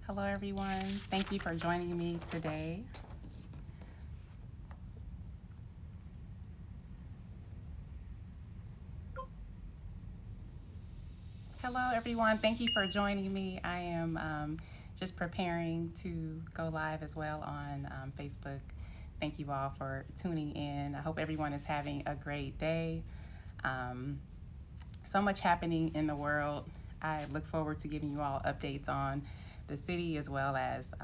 Hello, everyone. Thank you for joining me today. Hello, everyone. Thank you for joining me. I am just preparing to go live as well on Facebook. Thank you all for tuning in. I hope everyone is having a great day. Um, so much happening in the world. I look forward to giving you all updates on the city as well as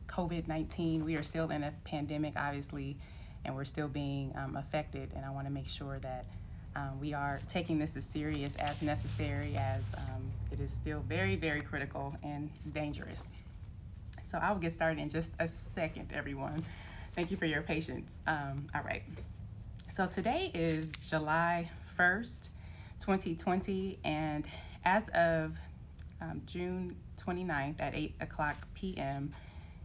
COVID-19. We are still in a pandemic, obviously, and we're still being affected. And I want to make sure that we are taking this as serious as necessary, as it is still very, very critical and dangerous. So I will get started in just a second, everyone. Thank you for your patience. All right. So today is July 1st, 2020, and as of June 29th at 8 o'clock p.m.,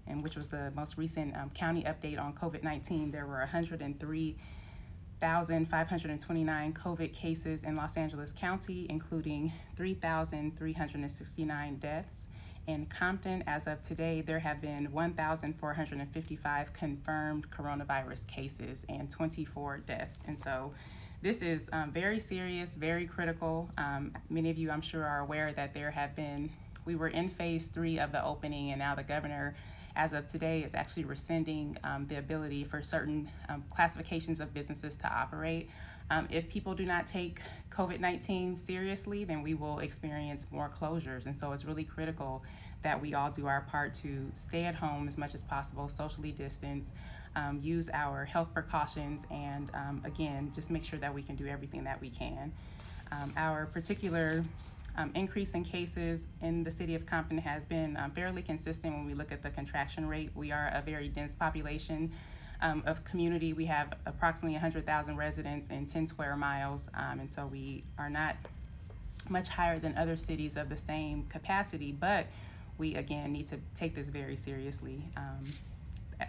and which was the most recent county update on COVID-19, there were 103,529 COVID cases in Los Angeles County, including 3,369 deaths. In Compton, as of today, there have been 1,455 confirmed coronavirus cases and 24 deaths. And so this is very serious, very critical. Many of you, I'm sure, are aware that we were in phase 3 of the opening, and now the governor, as of today, is actually rescinding the ability for certain classifications of businesses to operate. If people do not take COVID-19 seriously, then we will experience more closures. And so it's really critical that we all do our part to stay at home as much as possible, socially distance, use our health precautions, and again, just make sure that we can do everything that we can. Our particular increase in cases in the city of Compton has been fairly consistent when we look at the contraction rate. We are a very dense population of community. We have approximately 100,000 residents in 10 square miles, and so we are not much higher than other cities of the same capacity, but we again need to take this very seriously.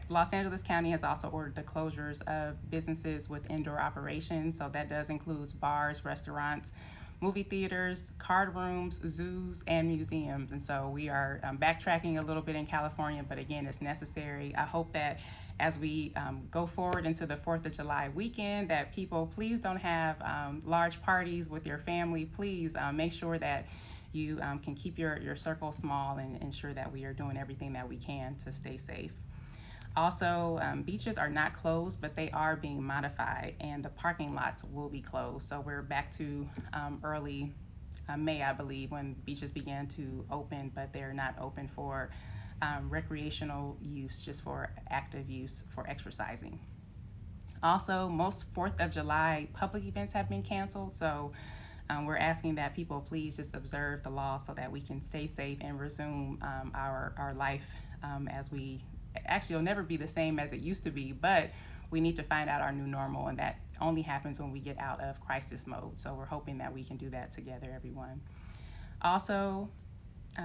Los Angeles County has also ordered the closures of businesses with indoor operations, so that does include bars, restaurants, movie theaters, card rooms, zoos, and museums. And so we are backtracking a little bit in California, but again, it's necessary. I hope that as we go forward into the 4th of July weekend, that people please don't have large parties with your family. Please make sure that you can keep your circle small and ensure that we are doing everything that we can to stay safe. Also, beaches are not closed, but they are being modified, and the parking lots will be closed. So we're back to early May, I believe, when beaches began to open, but they're not open for recreational use, just for active use for exercising. Also, most 4th of July public events have been canceled, so we're asking that people please just observe the law so that we can stay safe and resume our life as we actually it'll never be the same as it used to be, but we need to find out our new normal, and that only happens when we get out of crisis mode. So we're hoping that we can do that together, everyone. Also,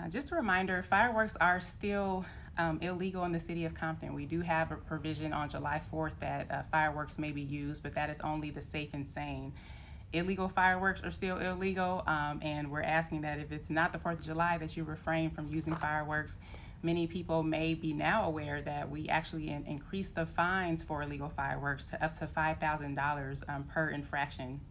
just a reminder, fireworks are still illegal in the city of Compton. We do have a provision on July 4th that fireworks may be used, but that is only the safe and sane. Illegal fireworks are still illegal, and we're asking that if it's not the 4th of July, that you refrain from using fireworks. Many people may be now aware that we actually increased the fines for illegal fireworks to up to $5,000 per infraction.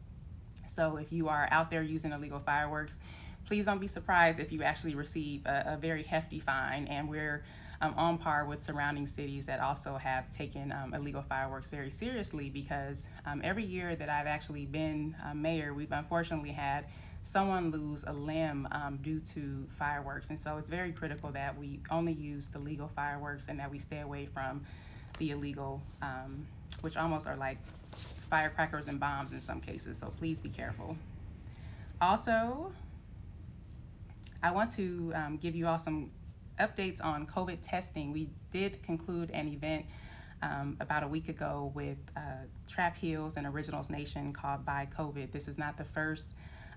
So if you are out there using illegal fireworks, please don't be surprised if you actually receive a very hefty fine. And we're on par with surrounding cities that also have taken illegal fireworks very seriously, because every year that I've actually been mayor, we've unfortunately had someone lose a limb due to fireworks. And so it's very critical that we only use the legal fireworks and that we stay away from the illegal, which almost are like firecrackers and bombs in some cases. So please be careful. Also, I want to give you all some updates on COVID testing. We did conclude an event about a week ago with Trap Hills and Originals Nation called By COVID. This is not the first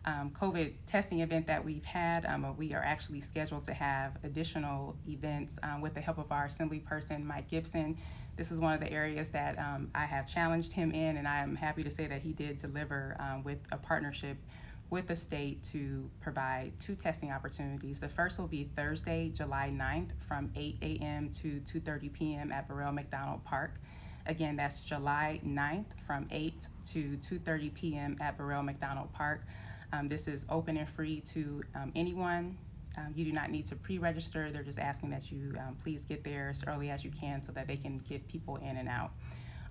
COVID testing event that we've had, but we are actually scheduled to have additional events with the help of our assembly person, Mike Gibson. This is one of the areas that I have challenged him in, and I am happy to say that he did deliver with a partnership with the state to provide 2 testing opportunities. The first will be Thursday, July 9th from 8 a.m. to 2:30 p.m. at Burrell McDonald Park. Again, that's July 9th from 8 to 2:30 p.m. at Burrell McDonald Park. This is open and free to anyone. You do not need to pre-register. They're just asking that you please get there as early as you can so that they can get people in and out.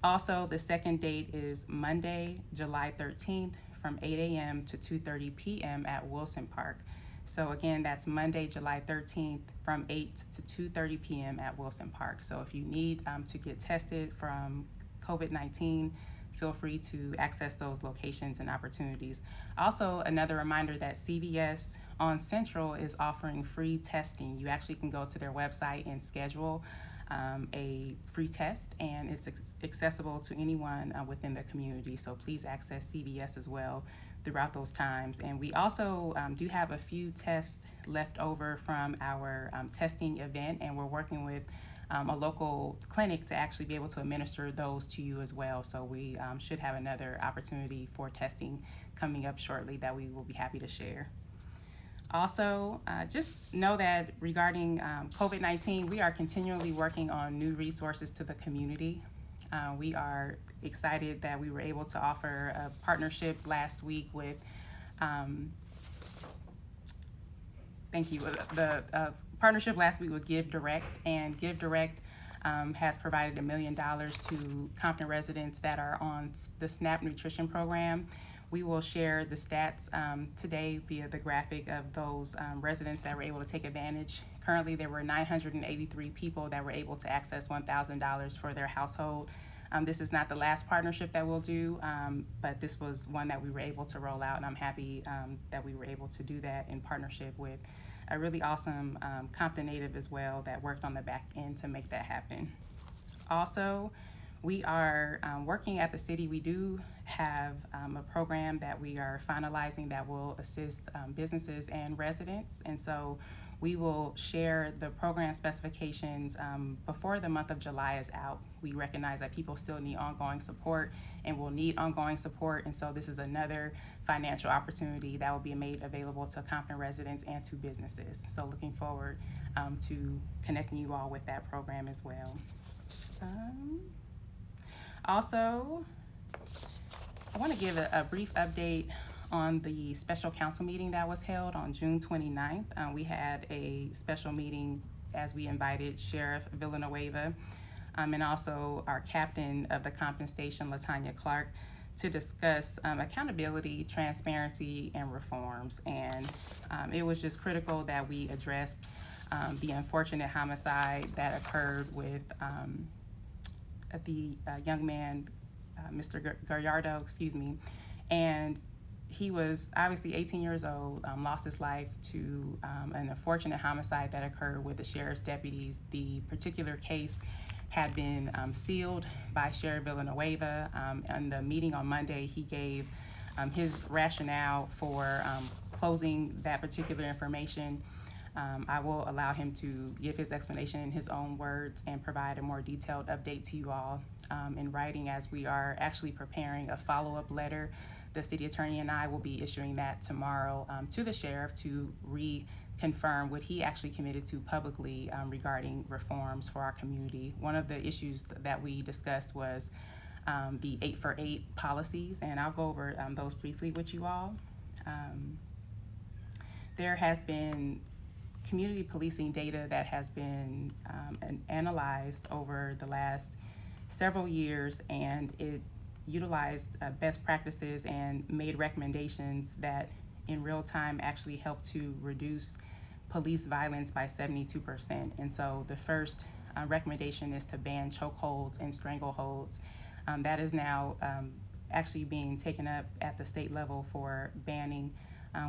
Also, the second date is Monday, July 13th from 8 a.m. to 2:30 p.m. at Wilson Park. So again, that's Monday, July 13th from 8 to 2:30 p.m. at Wilson Park. So if you need to get tested from COVID-19, feel free to access those locations and opportunities. Also, another reminder that CVS on Central is offering free testing. You actually can go to their website and schedule a free test, and it's accessible to anyone within the community. So please access CVS as well throughout those times. And we also do have a few tests left over from our testing event, and we're working with a local clinic to actually be able to administer those to you as well. So we should have another opportunity for testing coming up shortly that we will be happy to share. Also, just know that regarding COVID-19, we are continually working on new resources to the community. We are excited that we were able to offer a partnership last week with, the partnership last week with Give Direct, and Give Direct has provided $1 million to Compton residents that are on the SNAP nutrition program. We will share the stats today via the graphic of those residents that were able to take advantage. Currently, there were 983 people that were able to access $1,000 for their household. This is not the last partnership that we'll do, but this was one that we were able to roll out, and I'm happy that we were able to do that in partnership with a really awesome Compton native as well that worked on the back end to make that happen. Also, we are working at the city. We do have a program that we are finalizing that will assist businesses and residents, and so we will share the program specifications before the month of July is out. We recognize that people still need ongoing support and will need ongoing support, and so this is another financial opportunity that will be made available to Compton residents and to businesses. So looking forward to connecting you all with that program as well. Also, I want to give a brief update on the special council meeting that was held on June 29th. We had a special meeting as we invited Sheriff Villanueva and also our captain of the Compton Station, Latanya Clark, to discuss accountability, transparency, and reforms. And it was just critical that we addressed the unfortunate homicide that occurred with the young man, Mr. Gallardo, and he was obviously 18 years old, lost his life to an unfortunate homicide that occurred with the sheriff's deputies. The particular case had been sealed by Sheriff Villanueva. In the meeting on Monday, he gave his rationale for closing that particular information. I will allow him to give his explanation in his own words and provide a more detailed update to you all in writing, as we are actually preparing a follow-up letter. The city attorney and I will be issuing that tomorrow to the sheriff to reconfirm what he actually committed to publicly regarding reforms for our community. One of the issues that we discussed was the 8-for-8 policies, and I'll go over those briefly with you all. There has been community policing data that has been analyzed over the last several years, and it utilized best practices and made recommendations that in real time actually help to reduce police violence by 72%. And so the first recommendation is to ban chokeholds and strangleholds. That is now actually being taken up at the state level for banning.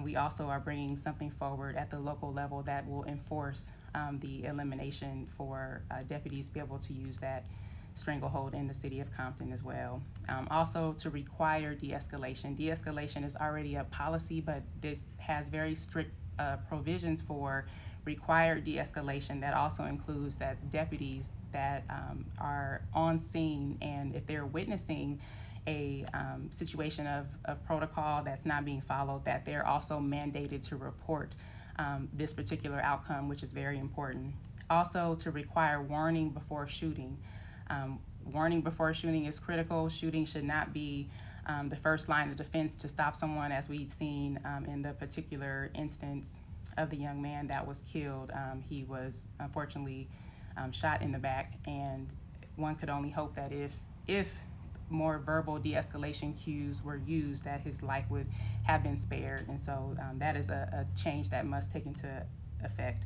We also are bringing something forward at the local level that will enforce the elimination for deputies to be able to use that stranglehold in the city of Compton as well. Also to require de-escalation. De-escalation is already a policy, but this has very strict provisions for required de-escalation that also includes that deputies that are on scene, and if they're witnessing a situation of protocol that's not being followed, that they're also mandated to report this particular outcome, which is very important. Also, to require warning before shooting. Warning before shooting is critical. Shooting should not be the first line of defense to stop someone, as we've seen in the particular instance of the young man that was killed. He was unfortunately shot in the back, and one could only hope that if more verbal de-escalation cues were used, that his life would have been spared. And so that is a change that must take into effect.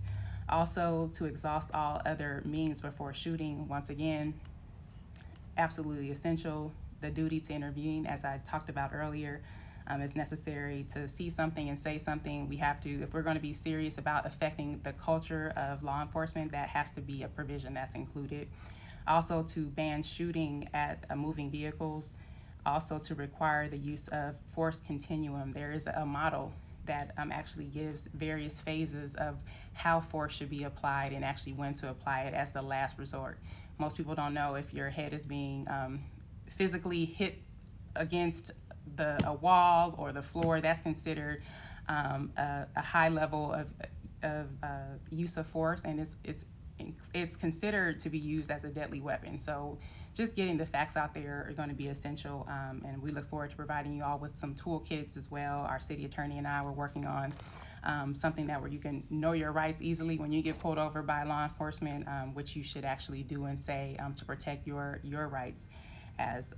Also, to exhaust all other means before shooting, once again, absolutely essential. The duty to intervene, as I talked about earlier, is necessary. To see something and say something. We have to, if we're going to be serious about affecting the culture of law enforcement, that has to be a provision that's included. Also, to ban shooting at moving vehicles. Also, to require the use of force continuum. There is a model that actually gives various phases of how force should be applied and actually when to apply it as the last resort. Most people don't know, if your head is being physically hit against a wall or the floor, that's considered a high level of use of force, and it's considered to be used as a deadly weapon. So just getting the facts out there are going to be essential, and we look forward to providing you all with some toolkits as well. Our city attorney and I were working on something where you can know your rights easily when you get pulled over by law enforcement, which you should actually do and say to protect your rights as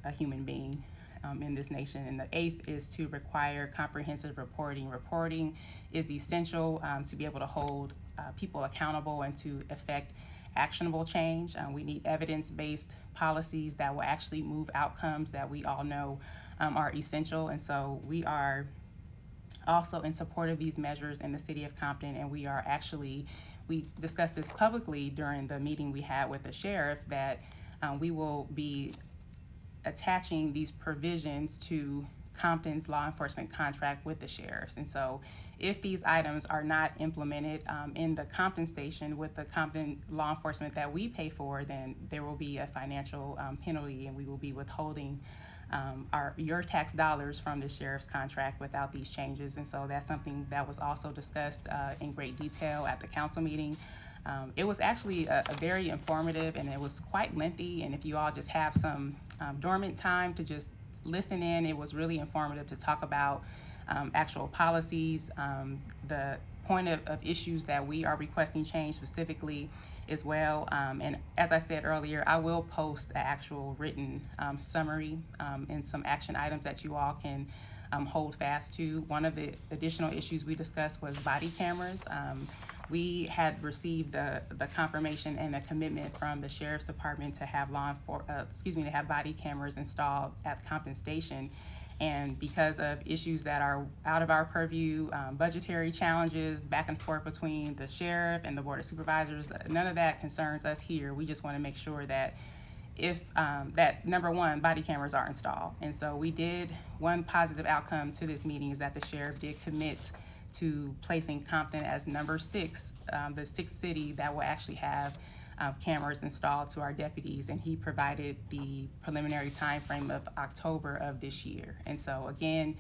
a human being in this nation. And the 8th is to require comprehensive reporting. Reporting is essential to be able to hold people accountable and to effect actionable change. We need evidence-based policies that will actually move outcomes that we all know are essential. And so we are also in support of these measures in the city of Compton, and we discussed this publicly during the meeting we had with the sheriff, that we will be attaching these provisions to Compton's law enforcement contract with the sheriffs. And so if these items are not implemented in the Compton station with the Compton law enforcement that we pay for, then there will be a financial penalty, and we will be withholding your tax dollars from the sheriff's contract without these changes. And so that's something that was also discussed in great detail at the council meeting. It was actually a very informative, and it was quite lengthy, and if you all just have some dormant time to just listen in, it was really informative to talk about actual policies, the point of issues that we are requesting change specifically as well. And as I said earlier, I will post an actual written summary and some action items that you all can hold fast to. One of the additional issues we discussed was body cameras. We had received the confirmation and the commitment from the Sheriff's Department to have to have body cameras installed at Compton Station. And because of issues that are out of our purview, budgetary challenges, back and forth between the sheriff and the Board of Supervisors, none of that concerns us here. We just want to make sure that that number one, body cameras are installed. And so one positive outcome to this meeting is that the sheriff did commit to placing Compton as number 6, the 6th city that will actually have cameras installed to our deputies, and he provided the preliminary time frame of October of this year. And so again,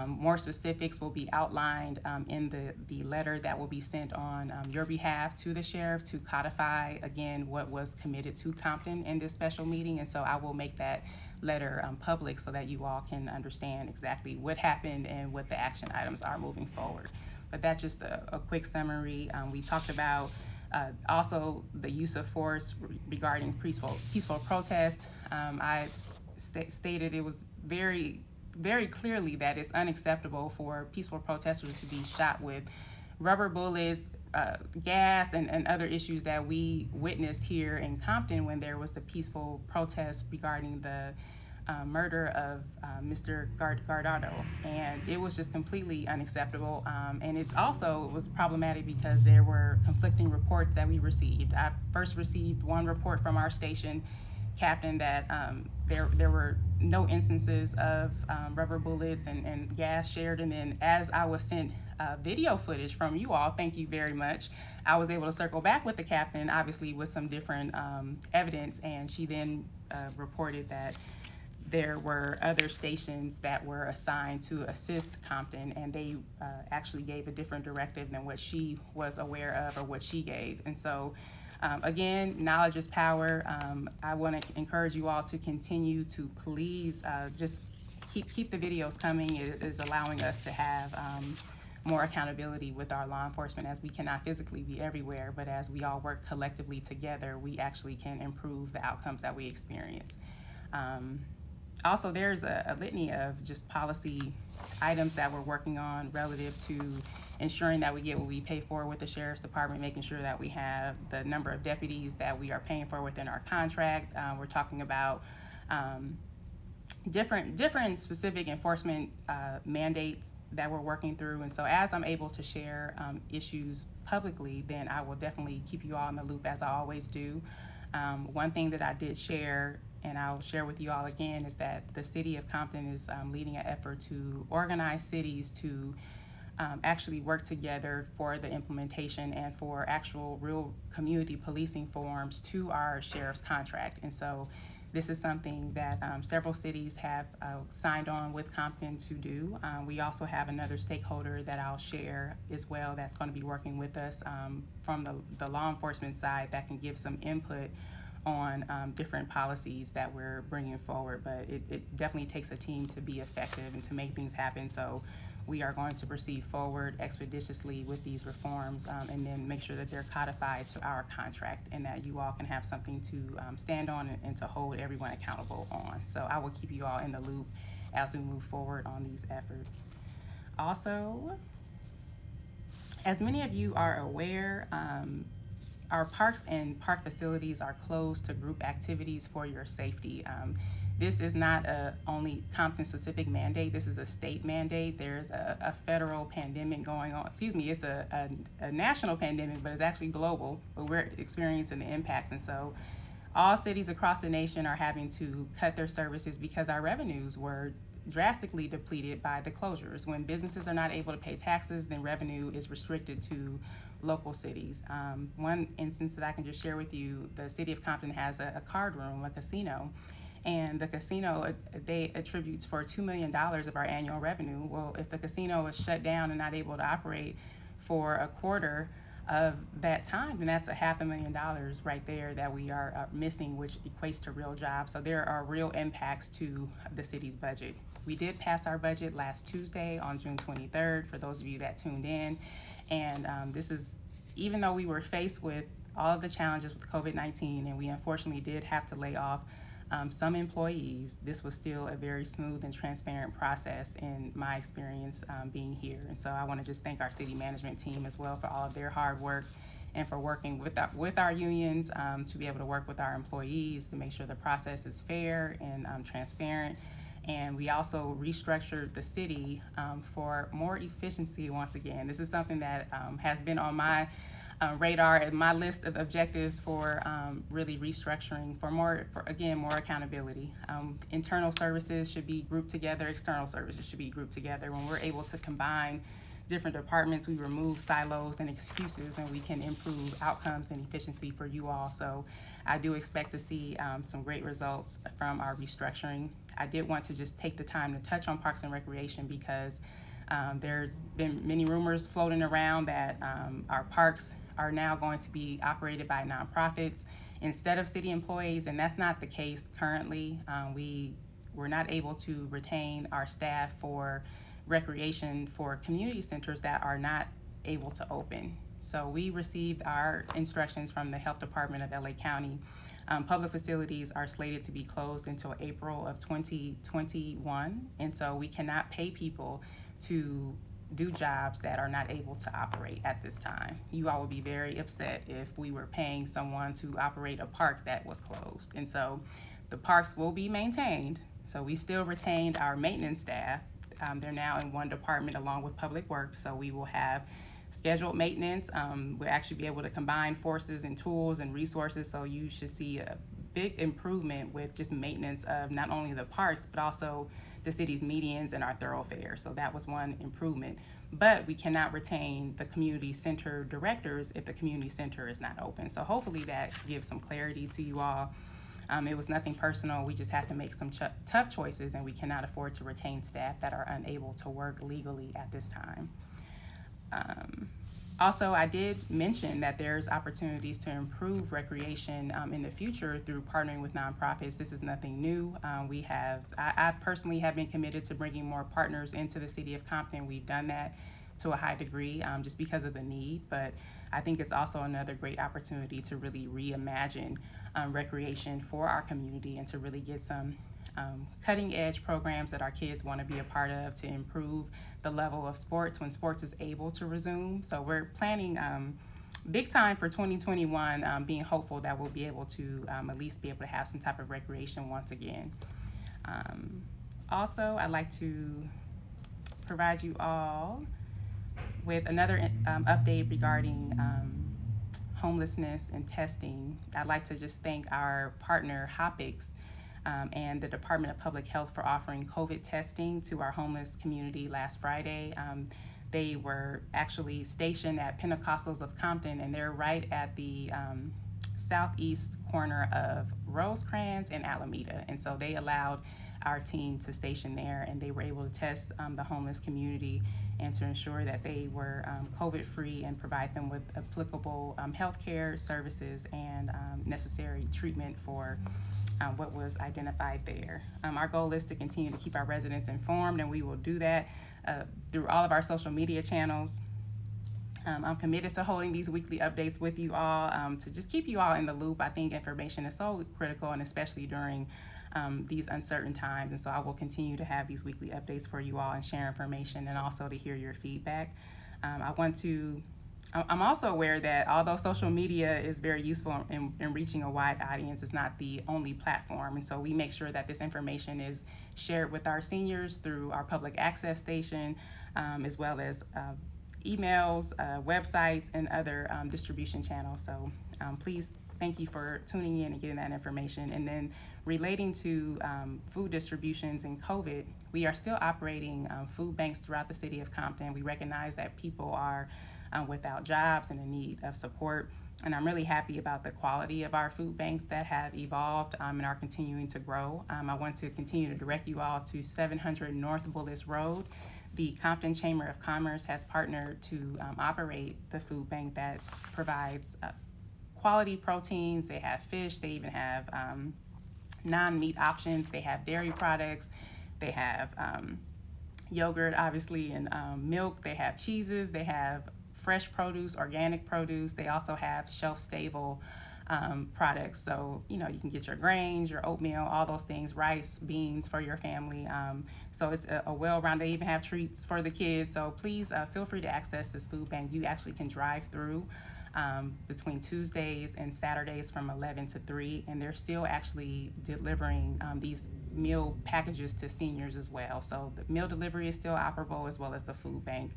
more specifics will be outlined in the letter that will be sent on your behalf to the sheriff to codify again what was committed to Compton in this special meeting. And so I will make that letter public so that you all can understand exactly what happened and what the action items are moving forward. But that's just a quick summary. We talked about also the use of force regarding peaceful protest. I stated it was very clearly that it's unacceptable for peaceful protesters to be shot with rubber bullets, gas, and other issues that we witnessed here in Compton when there was the peaceful protest regarding the murder of Mr. Guardado. And it was just completely unacceptable. And it was problematic because there were conflicting reports that we received. I first received one report from our station captain that there were no instances of rubber bullets and gas shared. And then as I was sent video footage from you all, thank you very much, I was able to circle back with the captain, obviously with some different evidence, and she then reported that there were other stations that were assigned to assist Compton, and they actually gave a different directive than what she was aware of or what she gave. And so, again, knowledge is power. I want to encourage you all to continue to please just keep the videos coming. It is allowing us to have more accountability with our law enforcement, as we cannot physically be everywhere, but as we all work collectively together, we actually can improve the outcomes that we experience. Also, there's a litany of just policy items that we're working on relative to ensuring that we get what we pay for with the Sheriff's Department, making sure that we have the number of deputies that we are paying for within our contract. We're talking about different specific enforcement mandates that we're working through. And so as I'm able to share issues publicly, then I will definitely keep you all in the loop, as I always do. One thing that I did share, and I'll share with you all again, is that the city of Compton is leading an effort to organize cities to actually work together for the implementation and for actual real community policing forms to our sheriff's contract. And so this is something that several cities have signed on with Compton to do. We also have another stakeholder that I'll share as well that's going to be working with us from the law enforcement side that can give some input on different policies that we're bringing forward. But it definitely takes a team to be effective and to make things happen. So we are going to proceed forward expeditiously with these reforms and then make sure that they're codified to our contract and that you all can have something to stand on and to hold everyone accountable on. So I will keep you all in the loop as we move forward on these efforts. Also, as many of you are aware, our parks and park facilities are closed to group activities for your safety. This is not a only Compton specific mandate. This is a state mandate. There's a federal pandemic going on. Excuse me, it's a national pandemic, but it's actually global, but we're experiencing the impacts. And so all cities across the nation are having to cut their services because our revenues were drastically depleted by the closures. When businesses are not able to pay taxes, then revenue is restricted to local cities. One instance that I can just share with you, the city of Compton has a card room, a casino, and the casino, they attributes for $2 million of our annual revenue. Well, if the casino is shut down and not able to operate for a quarter of that time, then that's $500,000 right there that we are missing, which equates to real jobs. So there are real impacts to the city's budget. We did pass our budget last Tuesday on June 23rd, for those of you that tuned in. And this is, even though we were faced with all of the challenges with COVID-19 and we unfortunately did have to lay off some employees, this was still a very smooth and transparent process in my experience being here. And so I want to just thank our city management team as well for all of their hard work and for working with our unions to be able to work with our employees to make sure the process is fair and transparent. And we also restructured the city for more efficiency once again. This is something that has been on my radar and my list of objectives for really restructuring for more accountability. Internal services should be grouped together, external services should be grouped together. When we're able to combine different departments, we remove silos and excuses, and we can improve outcomes and efficiency for you all. So I do expect to see some great results from our restructuring. I did want to just take the time to touch on Parks and Recreation because there's been many rumors floating around that our parks are now going to be operated by nonprofits instead of city employees, and that's not the case currently. We're not able to retain our staff for recreation for community centers that are not able to open. So we received our instructions from the Health Department of LA County. Public facilities are slated to be closed until April of 2021, and so we cannot pay people to do jobs that are not able to operate at this time. You all would be very upset if we were paying someone to operate a park that was closed. And so the parks will be maintained. So we still retained our maintenance staff. They're now in one department along with Public Works. So we will have scheduled maintenance. We'll actually be able to combine forces and tools and resources. So you should see a big improvement with just maintenance of not only the parks, but also the city's medians and our thoroughfares. So that was one improvement. But we cannot retain the community center directors if the community center is not open. So hopefully that gives some clarity to you all. It was nothing personal. We just had to make some tough choices, and we cannot afford to retain staff that are unable to work legally at this time. Also, I did mention that there's opportunities to improve recreation in the future through partnering with nonprofits. This is nothing new. I personally have been committed to bringing more partners into the city of Compton. We've done that to a high degree just because of the need, but I think it's also another great opportunity to really reimagine recreation for our community and to really get some cutting edge programs that our kids want to be a part of to improve the level of sports when sports is able to resume. So we're planning big time for 2021, being hopeful that we'll be able to at least be able to have some type of recreation once again. Also, I'd like to provide you all with another update regarding homelessness and testing. I'd like to just thank our partner, Hopix, and the Department of Public Health for offering COVID testing to our homeless community last Friday. They were actually stationed at Pentecostals of Compton, and they're right at the southeast corner of Rosecrans and Alameda. And so they allowed our team to station there, and they were able to test the homeless community and to ensure that they were COVID-free and provide them with applicable healthcare services and necessary treatment for what was identified there. Our goal is to continue to keep our residents informed, and we will do that through all of our social media channels. I'm committed to holding these weekly updates with you all to just keep you all in the loop. I think information is so critical, and especially during these uncertain times. And so I will continue to have these weekly updates for you all and share information and also to hear your feedback. I'm also aware that although social media is very useful in reaching a wide audience, it's not the only platform. And so we make sure that this information is shared with our seniors through our public access station, as well as emails, websites, and other distribution channels. So please, thank you for tuning in and getting that information. And then relating to food distributions and COVID, we are still operating food banks throughout the city of Compton. We recognize that people are without jobs and in need of support. And I'm really happy about the quality of our food banks that have evolved and are continuing to grow. I want to continue to direct you all to 700 North Bullis Road. The Compton Chamber of Commerce has partnered to operate the food bank that provides quality proteins. They have fish, they even have non-meat options, they have dairy products, they have yogurt, obviously, and milk, they have cheeses, they have fresh produce, organic produce. They also have shelf-stable products. So, you can get your grains, your oatmeal, all those things, rice, beans for your family. So it's a well-rounded. They even have treats for the kids. So please feel free to access this food bank. You actually can drive through between Tuesdays and Saturdays from 11 to 3, and they're still actually delivering these meal packages to seniors as well. So the meal delivery is still operable, as well as the food bank,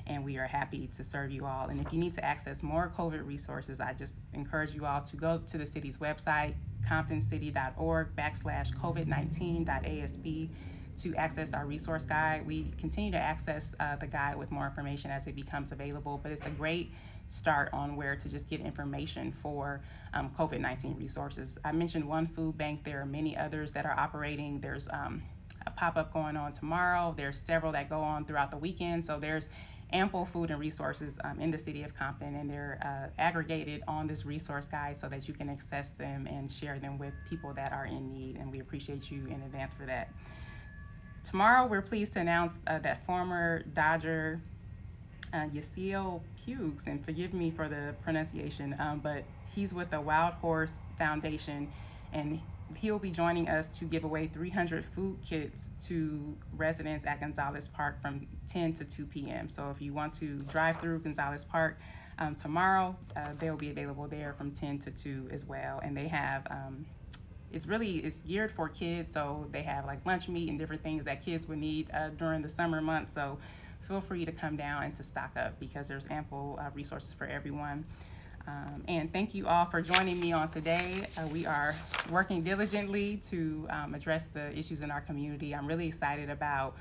and we are happy to serve you all. And if you need to access more COVID resources, I just encourage you all to go to the city's website, comptoncity.org/covid19.asb, to access our resource guide. We continue to access the guide with more information as it becomes available, but it's a great start on where to just get information for COVID-19 resources. I mentioned one food bank. There are many others that are operating. There's a pop-up going on tomorrow. There's several that go on throughout the weekend. So there's ample food and resources in the city of Compton, and they're aggregated on this resource guide so that you can access them and share them with people that are in need, and we appreciate you in advance for that. Tomorrow, we're pleased to announce that former Dodger Yasiel Pugues, and forgive me for the pronunciation, but he's with the Wild Horse Foundation, and he'll be joining us to give away 300 food kits to residents at Gonzalez Park from 10 to 2 p.m. So if you want to drive through Gonzalez Park tomorrow, they'll be available there from 10 to 2 as well. And they have, it's geared for kids, so they have like lunch meat and different things that kids would need during the summer months. So feel free to come down and to stock up because there's ample resources for everyone. And thank you all for joining me on today. We are working diligently to address the issues in our community. I'm really excited about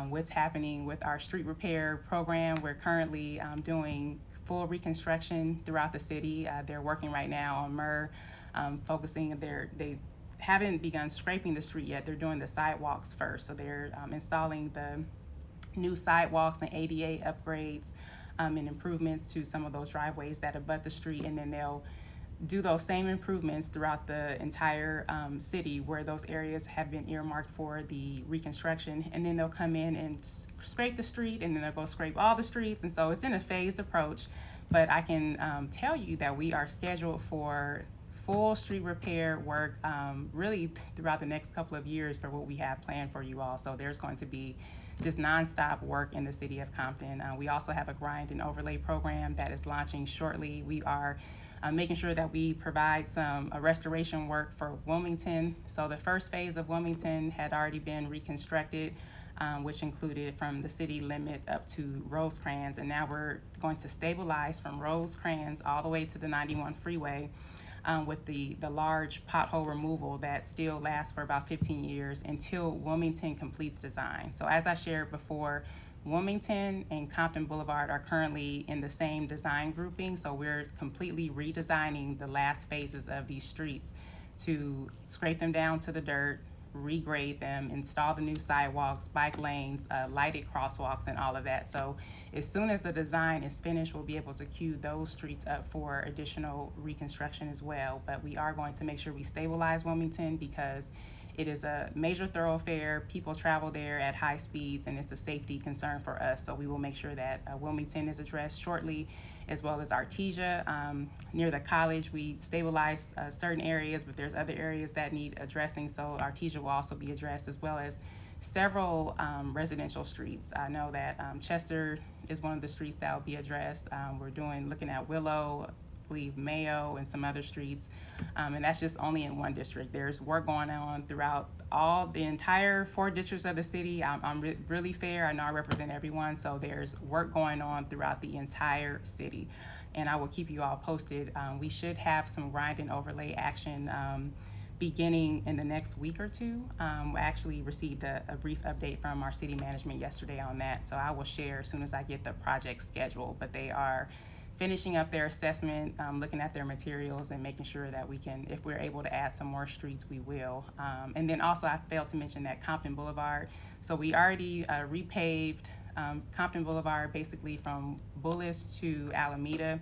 what's happening with our street repair program. We're currently doing full reconstruction throughout the city. They're working right now on Murr, focusing. They've haven't begun scraping the street yet. They're doing the sidewalks first. So they're installing the new sidewalks and ADA upgrades and improvements to some of those driveways that abut the street, and then they'll do those same improvements throughout the entire city where those areas have been earmarked for the reconstruction. And then they'll come in and scrape the street, and then they'll go scrape all the streets. And so it's in a phased approach, but I can tell you that we are scheduled for full street repair work really throughout the next couple of years for what we have planned for you all. So there's going to be just nonstop work in the city of Compton. We also have a grind and overlay program that is launching shortly. We are making sure that we provide some restoration work for Wilmington. So the first phase of Wilmington had already been reconstructed, which included from the city limit up to Rosecrans, and now we're going to stabilize from Rosecrans all the way to the 91 freeway with the large pothole removal that still lasts for about 15 years until Wilmington completes design. So as I shared before, Wilmington and Compton Boulevard are currently in the same design grouping, so we're completely redesigning the last phases of these streets to scrape them down to the dirt, regrade them, install the new sidewalks, bike lanes, lighted crosswalks, and all of that. So as soon as the design is finished, we'll be able to queue those streets up for additional reconstruction as well. But we are going to make sure we stabilize Wilmington because it is a major thoroughfare. People travel there at high speeds, and it's a safety concern for us. So we will make sure that Wilmington is addressed shortly, as well as Artesia. Near the college, we stabilize certain areas, but there's other areas that need addressing. So Artesia will also be addressed, as well as several residential streets. I know that Chester is one of the streets that will be addressed. We're looking at Willow, believe Mayo, and some other streets, and that's just only in one district. There's work going on throughout the entire 4 districts of the city. I'm really fair. I know I represent everyone, so there's work going on throughout the entire city, and I will keep you all posted. We should have some grind and overlay action beginning in the next week or two. We actually received a brief update from our city management yesterday on that, so I will share as soon as I get the project scheduled. But they are finishing up their assessment, looking at their materials, and making sure that we can, if we're able to add some more streets, we will. And then also I failed to mention that Compton Boulevard. So we already repaved Compton Boulevard basically from Bullis to Alameda.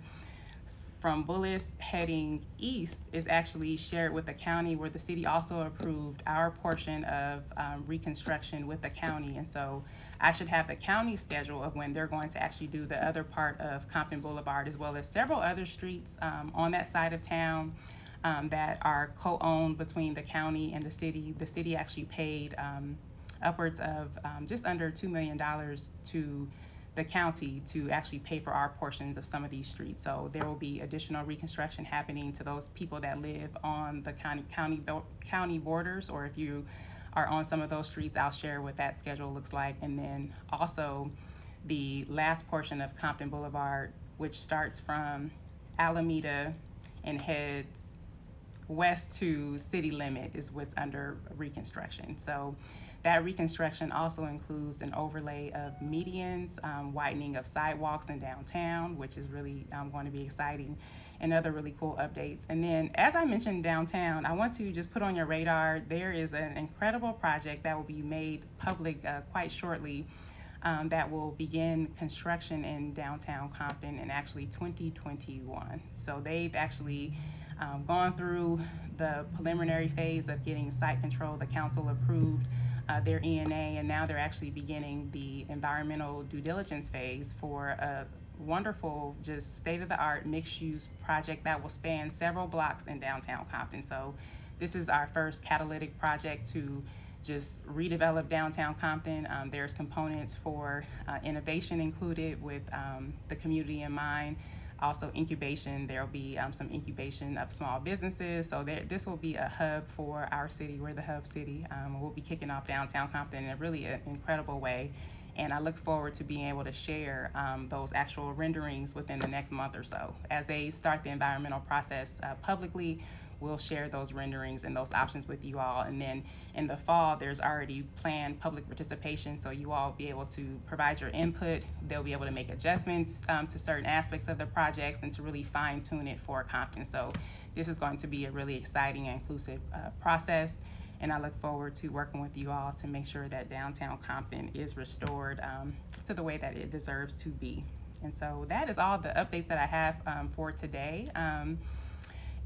From Bullis heading east is actually shared with the county, where the city also approved our portion of reconstruction with the county. And so I should have the county schedule of when they're going to actually do the other part of Compton Boulevard, as well as several other streets on that side of town that are co-owned between the county and the city. The city actually paid upwards of just under $2 million to the county to actually pay for our portions of some of these streets. So there will be additional reconstruction happening to those people that live on the county borders, or if you are on some of those streets, I'll share what that schedule looks like. And then also the last portion of Compton Boulevard, which starts from Alameda and heads west to city limit, is what's under reconstruction. So that reconstruction also includes an overlay of medians, widening of sidewalks in downtown, which is really going to be exciting, and other really cool updates. And then, as I mentioned downtown, I want to just put on your radar, there is an incredible project that will be made public quite shortly that will begin construction in downtown Compton in actually 2021. So they've actually gone through the preliminary phase of getting site control. The council approved their ENA, and now they're actually beginning the environmental due diligence phase for a wonderful, just state-of-the-art mixed-use project that will span several blocks in downtown Compton. So this is our first catalytic project to just redevelop downtown Compton. There's components for innovation included with the community in mind. Also incubation, there'll be some incubation of small businesses. So this will be a hub for our city. We're the hub city. We'll be kicking off downtown Compton in a really incredible way. And I look forward to being able to share those actual renderings within the next month or so. As they start the environmental process publicly, we'll share those renderings and those options with you all. And then in the fall, there's already planned public participation, so you all will be able to provide your input. They'll be able to make adjustments to certain aspects of the projects and to really fine tune it for Compton. So this is going to be a really exciting and inclusive process. And I look forward to working with you all to make sure that downtown Compton is restored to the way that it deserves to be. And so that is all the updates that I have for today.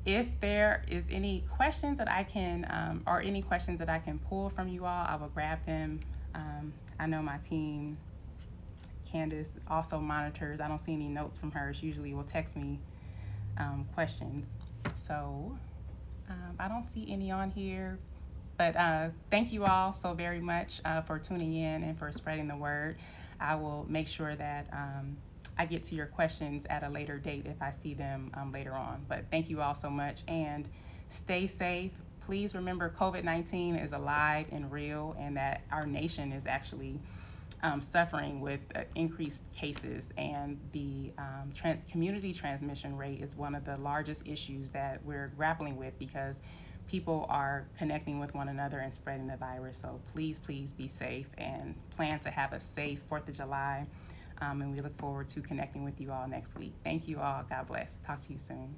If there is any questions that I can, or any questions that I can pull from you all, I will grab them. I know my team, Candace, also monitors. I don't see any notes from her. She usually will text me questions. So I don't see any on here. But thank you all so very much for tuning in and for spreading the word. I will make sure that I get to your questions at a later date if I see them later on. But thank you all so much, and stay safe. Please remember COVID-19 is alive and real, and that our nation is actually suffering with increased cases, and the community transmission rate is one of the largest issues that we're grappling with, because people are connecting with one another and spreading the virus. So please, please be safe and plan to have a safe 4th of July. And we look forward to connecting with you all next week. Thank you all. God bless. Talk to you soon.